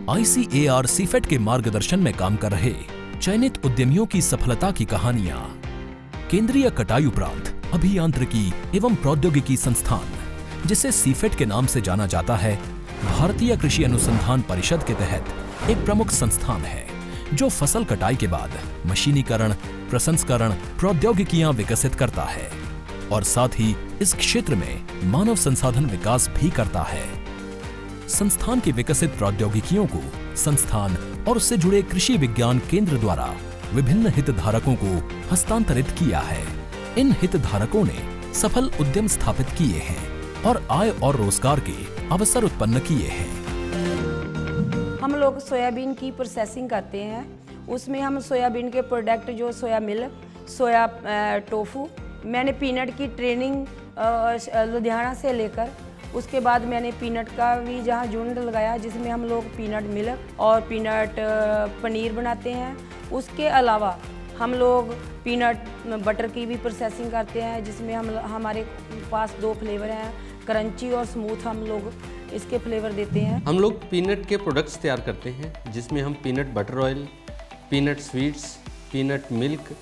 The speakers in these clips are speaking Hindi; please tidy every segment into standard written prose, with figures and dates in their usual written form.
ICAR सीफेट के मार्गदर्शन में काम कर रहे चयनित उद्यमियों की सफलता की कहानियां। केंद्रीय कटाई उपरांत अभियांत्रिकी एवं प्रौद्योगिकी संस्थान, जिसे सीफेट के नाम से जाना जाता है, भारतीय कृषि अनुसंधान परिषद के तहत एक प्रमुख संस्थान है जो फसल कटाई के बाद मशीनीकरण, प्रसंस्करण प्रौद्योगिकियां विकसित करता है और साथ ही इस क्षेत्र में मानव संसाधन विकास भी करता है। संस्थान की विकसित प्रौद्योगिकियों को संस्थान और उससे जुड़े कृषि विज्ञान केंद्र द्वारा विभिन्न हितधारकों को हस्तांतरित किया है। इन हितधारकों ने सफल उद्यम स्थापित किए हैं और आय और रोजगार के अवसर उत्पन्न किए हैं। हम लोग सोयाबीन की प्रोसेसिंग करते हैं। उसमें हम सोयाबीन के प्रोडक्ट जो सोया मिल्क, सोया टोफू, मैंने पीनट की ट्रेनिंग लुधियाना से लेकर उसके बाद मैंने पीनट का भी जहाँ झुंड लगाया जिसमें हम लोग पीनट मिल्क और पीनट पनीर बनाते हैं। उसके अलावा हम लोग पीनट बटर की भी प्रोसेसिंग करते हैं जिसमें हमारे पास 2 फ्लेवर हैं, क्रंची और स्मूथ। हम लोग इसके फ्लेवर देते हैं। हम लोग पीनट के प्रोडक्ट्स तैयार करते हैं जिसमें हम peanut butter oil, peanut sweets, peanut milk,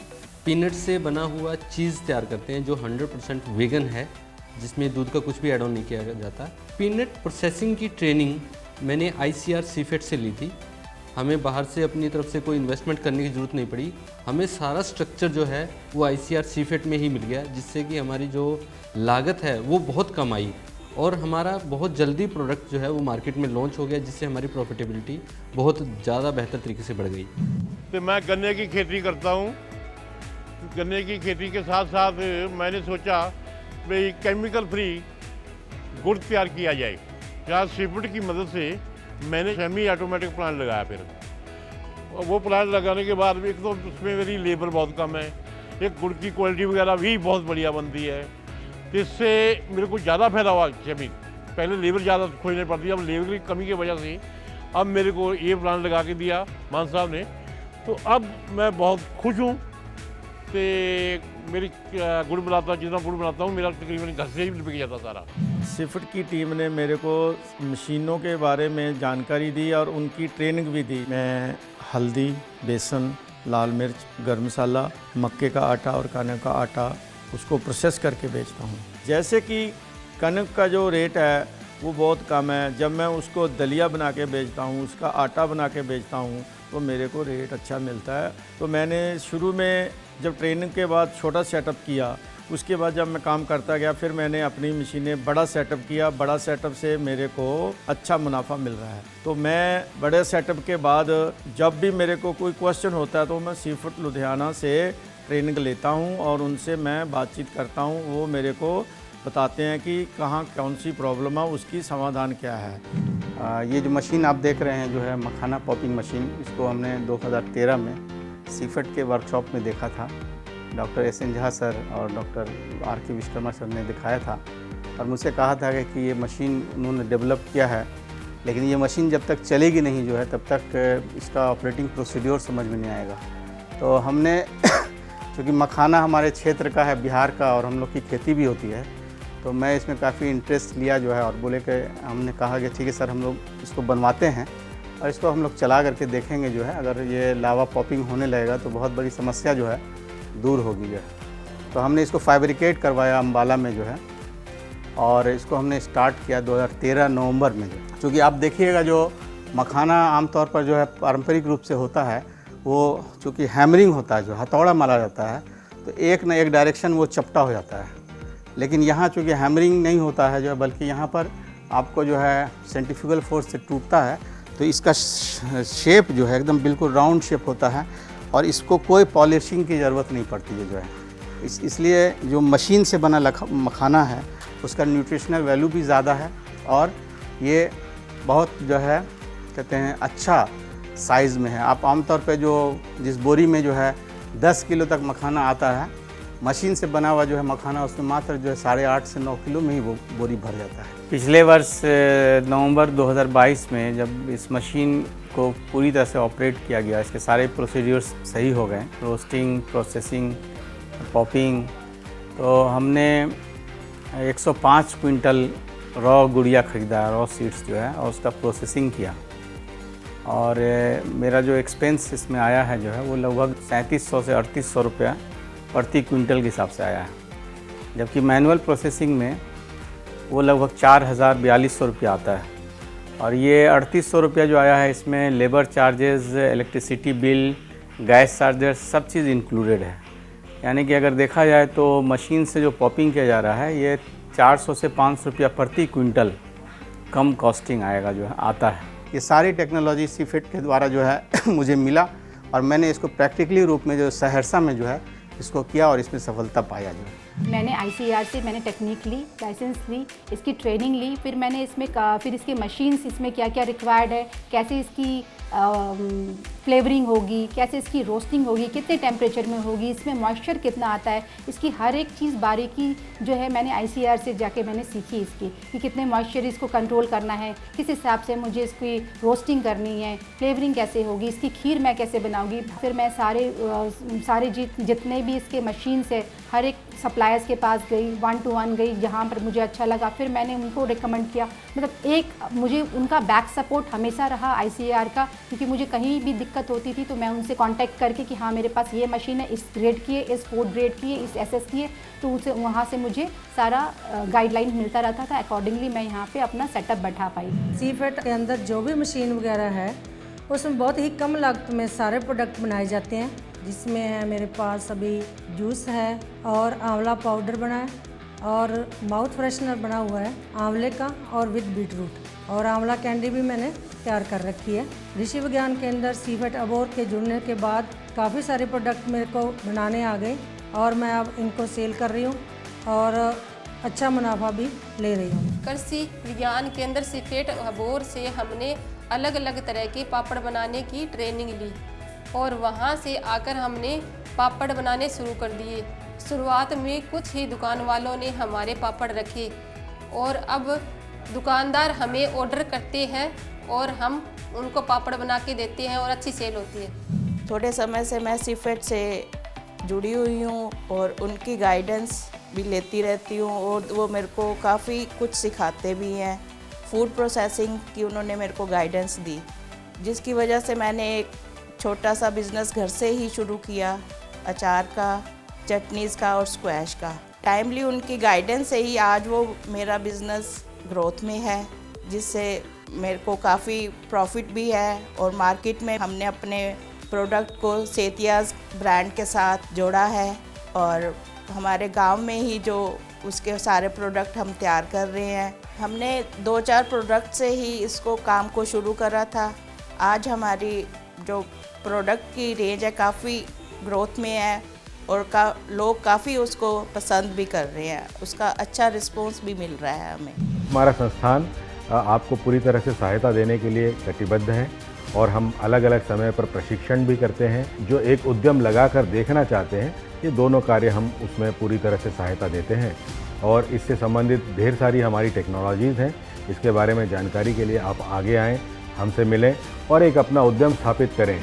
peanut से बना हुआ चीज़ तैयार करते हैं जो 100% वेगन है, जिसमें दूध का कुछ भी ऐड ऑन नहीं किया जाता। पीनट प्रोसेसिंग की ट्रेनिंग मैंने ICAR सीफेट से ली थी। हमें बाहर से अपनी तरफ से कोई इन्वेस्टमेंट करने की ज़रूरत नहीं पड़ी। हमें सारा स्ट्रक्चर जो है वो ICAR सीफेट में ही मिल गया, जिससे कि हमारी जो लागत है वो बहुत कम आई और हमारा बहुत जल्दी प्रोडक्ट जो है वो मार्केट में लॉन्च हो गया, जिससे हमारी प्रॉफिटेबिलिटी बहुत ज़्यादा बेहतर तरीके से बढ़ गई। तो मैं गन्ने की खेती करता हूँ। गन्ने की खेती के साथ साथ मैंने सोचा भाई केमिकल फ्री गुड़ तैयार किया जाए। यहाँ सीफेट की मदद से मैंने सेमी ऑटोमेटिक प्लांट लगाया। फिर वो प्लांट लगाने के बाद एक तो उसमें मेरी लेबर बहुत कम है, एक गुड़ की क्वालिटी वगैरह भी बहुत बढ़िया बनती है। तो इससे मेरे को ज़्यादा फायदा हुआ। जमीन पहले लेबर ज़्यादा खोजनी पड़ती है, अब लेबर की कमी की वजह से अब मेरे को ये प्लांट लगा के दिया मान साहब ने, तो अब मैं बहुत खुश हूँ। तो मेरी गुड़ बनाता जितना गुड़ बनाता हूँ मेरा तकरीबन घर से ही बिक जाता सारा। सीफेट की टीम ने मेरे को मशीनों के बारे में जानकारी दी और उनकी ट्रेनिंग भी दी। मैं हल्दी, बेसन, लाल मिर्च, गरम मसाला, मक्के का आटा और कनक का आटा उसको प्रोसेस करके बेचता हूँ। जैसे कि कनक का जो रेट है वो बहुत कम है, जब मैं उसको दलिया बना के बेचता हूँ, उसका आटा बना के बेचता हूँ तो मेरे को रेट अच्छा मिलता है। तो मैंने शुरू में जब ट्रेनिंग के बाद छोटा सेटअप किया, उसके बाद जब मैं काम करता गया फिर मैंने अपनी मशीनें बड़ा सेटअप किया। बड़ा सेटअप से मेरे को अच्छा मुनाफा मिल रहा है। तो मैं बड़े सेटअप के बाद जब भी मेरे को कोई क्वेश्चन होता है तो मैं सीफेट लुधियाना से ट्रेनिंग लेता हूं और उनसे मैं बातचीत करता हूं। वो मेरे को बताते हैं कि कहाँ कौन सी प्रॉब्लम है, उसकी समाधान क्या है। ये जो मशीन आप देख रहे हैं जो है मखाना पॉपिंग मशीन, इसको हमने 2013 में सीफेट के वर्कशॉप में देखा था। डॉक्टर SN झा सर और डॉक्टर RK विश्वकर्मा सर ने दिखाया था और मुझसे कहा था कि ये मशीन उन्होंने डेवलप किया है, लेकिन ये मशीन जब तक चलेगी नहीं जो है तब तक इसका ऑपरेटिंग प्रोसीड्योर समझ में नहीं आएगा। तो हमने क्योंकि मखाना हमारे क्षेत्र का है, बिहार का, और हम लोग की खेती भी होती है, तो मैं इसमें काफ़ी इंटरेस्ट लिया जो है और बोले कि हमने कहा कि ठीक है सर हम लोग इसको बनवाते हैं और इसको हम लोग चला करके देखेंगे जो है, अगर ये लावा पॉपिंग होने लगेगा तो बहुत बड़ी समस्या जो है दूर होगी जो है। तो हमने इसको फैब्रिकेट करवाया अम्बाला में जो है और इसको हमने स्टार्ट किया 2013 नवंबर में जो। क्योंकि आप देखिएगा जो मखाना आमतौर पर जो है पारंपरिक रूप से होता है वो चूँकि हैमरिंग होता है, जो हथौड़ा मारा जाता है तो एक न एक डायरेक्शन वो चपटा हो जाता है। लेकिन यहाँ चूँकि हैमरिंग नहीं होता है जो है, बल्कि यहाँ पर आपको जो है सेंट्रीफ्यूगल फोर्स से टूटता है, तो इसका शेप जो है एकदम बिल्कुल राउंड शेप होता है और इसको कोई पॉलिशिंग की ज़रूरत नहीं पड़ती है जो है। इसलिए जो मशीन से बना मखाना है उसका न्यूट्रिशनल वैल्यू भी ज़्यादा है और ये बहुत जो है कहते हैं अच्छा साइज़ में है। आप आमतौर पे जो जिस बोरी में जो है 10 किलो तक मखाना आता है, मशीन से बना हुआ जो है मखाना उसमें मात्र जो है 8.5 से 9 किलो में ही वो बोरी भर जाता है। पिछले वर्ष नवंबर 2022 में जब इस मशीन को पूरी तरह से ऑपरेट किया गया, इसके सारे प्रोसीड्यूर्स सही हो गए, रोस्टिंग, प्रोसेसिंग, पॉपिंग, तो हमने 105 क्विंटल रॉ गुड़िया ख़रीदा, रॉ सीड्स जो है, और उसका प्रोसेसिंग किया और मेरा जो एक्सपेंस इसमें आया है जो है वो लगभग 3700 से 3800 रुपया प्रति क्विंटल के हिसाब से आया है, जबकि मैनुअल प्रोसेसिंग में वो लगभग 4042 रुपया आता है। और ये 3800 रुपया जो आया है इसमें labour charges, electricity bill, gas charges सब चीज़ इंक्लूडेड है। यानी कि अगर देखा जाए तो मशीन से जो पॉपिंग किया जा रहा है ये 400 से 500 रुपया प्रति क्विंटल कम कॉस्टिंग आएगा जो है आता है। ये सारी टेक्नोलॉजी सीफेट के द्वारा जो है मुझे मिला और मैंने इसको प्रैक्टिकली रूप में जो सहरसा में जो है इसको किया और इसमें सफलता पाया जो है। मैंने ICAR से मैंने टेक्निक ली, लाइसेंस ली, इसकी ट्रेनिंग ली, फिर मैंने इसमें फिर इसके मशीन्स इसमें क्या क्या रिक्वायर्ड है, कैसे इसकी फ्लेवरिंग होगी, कैसे इसकी रोस्टिंग होगी, कितने टेम्परेचर में होगी, इसमें मॉइस्चर कितना आता है, इसकी हर एक चीज़ बारीकी जो है मैंने ICAR से जाके मैंने सीखी इसकी कि कितने मॉइस्चर इसको कंट्रोल करना है, किस हिसाब से मुझे इसकी रोस्टिंग करनी है, फ्लेवरिंग कैसे होगी, इसकी खीर मैं कैसे बनाऊँगी। फिर मैं सारे जितने भी इसके मशीन्स है हर एक सप्लायर्स के पास गई, 1 to 1 गई, जहाँ पर मुझे अच्छा लगा फिर मैंने उनको रिकमेंड किया। मतलब एक मुझे उनका बैक सपोर्ट हमेशा रहा ICAR का, क्योंकि मुझे कहीं भी दिक्कत होती थी तो मैं उनसे कांटेक्ट करके कि हाँ मेरे पास ये मशीन है, इस ग्रेड की है, इस 4 ग्रेड की है, इस SS की है, तो उसे वहाँ से मुझे सारा गाइडलाइन मिलता रहता था। अकॉर्डिंगली मैं यहाँ पे अपना सेटअप बैठा पाई। सीफेट के अंदर जो भी मशीन वगैरह है उसमें बहुत ही कम लागत में सारे प्रोडक्ट बनाए जाते हैं, जिसमें है मेरे पास अभी जूस है और आंवला पाउडर बना है और माउथ फ्रेशनर बना हुआ है आंवले का और विद बीटरूट, और आंवला कैंडी भी मैंने तैयार कर रखी है। ऋषि विज्ञान के अंदर सीफेट अबोर के जुड़ने के बाद काफ़ी सारे प्रोडक्ट मेरे को बनाने आ गए और मैं अब इनको सेल कर रही हूँ और अच्छा मुनाफा भी ले रही हूँ। कृषि विज्ञान के अंदर सीफेट अबोर से हमने अलग अलग तरह के पापड़ बनाने की ट्रेनिंग ली और वहाँ से आकर हमने पापड़ बनाने शुरू कर दिए। शुरुआत में कुछ ही दुकान वालों ने हमारे पापड़ रखे और अब दुकानदार हमें ऑर्डर करते हैं और हम उनको पापड़ बना के देते हैं और अच्छी सेल होती है। थोड़े समय से मैं सीफेट से जुड़ी हुई हूँ और उनकी गाइडेंस भी लेती रहती हूँ और वो मेरे को काफ़ी कुछ सिखाते भी हैं। फूड प्रोसेसिंग की उन्होंने मेरे को गाइडेंस दी, जिसकी वजह से मैंने एक छोटा सा बिज़नेस घर से ही शुरू किया, अचार का, चटनीज़ का और स्क्वैश का। टाइमली उनकी गाइडेंस से ही आज वो मेरा बिज़नेस ग्रोथ में है, जिससे मेरे को काफ़ी प्रॉफिट भी है और मार्केट में हमने अपने प्रोडक्ट को सेतियाज ब्रांड के साथ जोड़ा है और हमारे गांव में ही जो उसके सारे प्रोडक्ट हम तैयार कर रहे हैं। हमने 2-4 प्रोडक्ट से ही इसको काम को शुरू करा था। आज हमारी जो प्रोडक्ट की रेंज है काफ़ी ग्रोथ में है और लोग काफ़ी उसको पसंद भी कर रहे हैं, उसका अच्छा रिस्पॉन्स भी मिल रहा है हमें। हमारा संस्थान आपको पूरी तरह से सहायता देने के लिए कटिबद्ध है और हम अलग अलग समय पर प्रशिक्षण भी करते हैं। जो एक उद्यम लगाकर देखना चाहते हैं, ये दोनों कार्य हम उसमें पूरी तरह से सहायता देते हैं और इससे संबंधित ढेर सारी हमारी टेक्नोलॉजीज़ हैं। इसके बारे में जानकारी के लिए आप आगे आएँ, हमसे मिलें और एक अपना उद्यम स्थापित करें।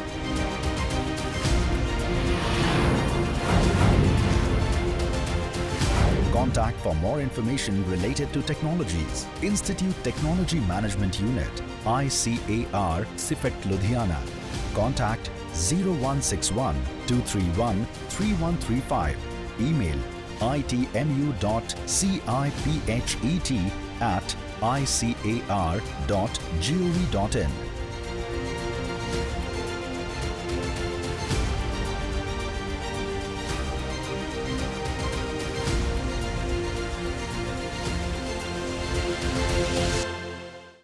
Contact for more information related to technologies. Institute Technology Management Unit, ICAR, CIFET, Ludhiana. Contact 0161 231 3135. Email itmu.ciphet@icar.gov.in.